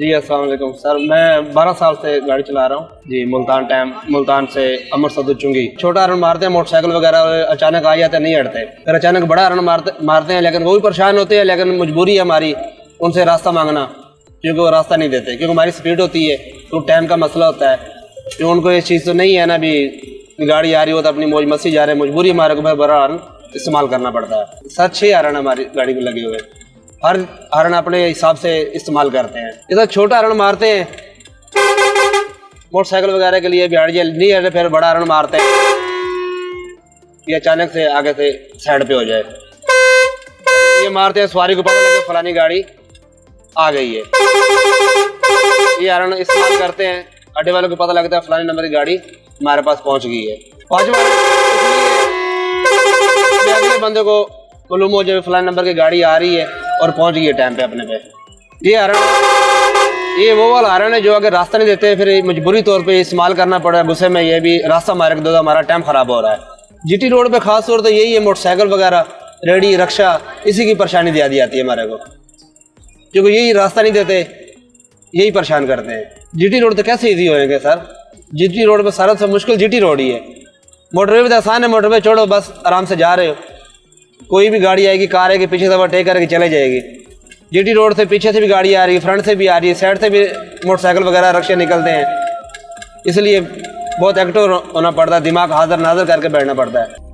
जी अस्सलाम वालेकुम सर, मैं 12 साल से गाड़ी चला रहा हूँ जी। मुल्तान से अमृतसर चुंगी छोटा हॉर्न मारते हैं मोटरसाइकिल वगैरह, अचानक आ जाते हैं, नहीं हटते। फिर अचानक बड़ा हॉर्न मारते हैं, लेकिन वो भी परेशान होते हैं। लेकिन मजबूरी है हमारी उनसे रास्ता मांगना, क्योंकि वो रास्ता नहीं देते, क्योंकि हमारी स्पीड होती है, तो टाइम का मसला होता है। क्योंकि उनको ये चीज़ तो नहीं है ना, भी गाड़ी आ रही हो तो अपनी मौज मस्ती जा रहे हैं, मजबूरी हमारे को बड़ा हॉर्न इस्तेमाल करना पड़ता है। सर 6 हॉर्न हमारी गाड़ी में लगे हुए, हर हॉर्न अपने हिसाब से इस्तेमाल करते हैं। इधर छोटा हॉर्न मारते हैं मोटरसाइकिल वगैरह के लिए, बिहार जेल नहीं है, फिर बड़ा हॉर्न मारते हैं ये अचानक से आगे से साइड पे हो जाए। ये मारते हैं सवारी को पता लगे फलानी गाड़ी आ गई है, ये हॉर्न इस्तेमाल करते हैं। अड्डे वालों को पता लगता है फलानी नंबर की गाड़ी हमारे पास पहुंच गई है। अगले बंदे को मालूम हो जाए फलानी नंबर की गाड़ी आ रही है और पहुंच गई है टाइम पे अपने पे। ये वो वाला हॉर्न है जो अगर रास्ता नहीं देते फिर मजबूरी तौर पे इस्तेमाल करना पड़ा है। गुस्से में ये भी रास्ता मारे दो, हमारा टाइम खराब हो रहा है। जीटी रोड पे खास तौर तो यही है, मोटरसाइकिल वगैरह, रेडी, रक्षा, इसी की परेशानी दी जाती है हमारे को, क्योंकि यही रास्ता नहीं देते, यही परेशान करते हैं। जीटी रोड तो कैसे ईजी होएंगे सर? जीटी रोड पे सारा से मुश्किल जीटी रोड ही है। मोटरवे भी तो आसान है, मोटरवे छोड़ो, बस आराम से जा रहे हो, कोई भी गाड़ी आएगी, कार आएगी, पीछे से ओवरटेक करके चले जाएगी। जीटी रोड से पीछे से भी गाड़ी आ रही है, फ्रंट से भी आ रही है, साइड से भी मोटरसाइकिल वगैरह रक्शे निकलते हैं, इसलिए बहुत एक्टिव होना पड़ता है, दिमाग हाजिर नाजिर करके बैठना पड़ता है।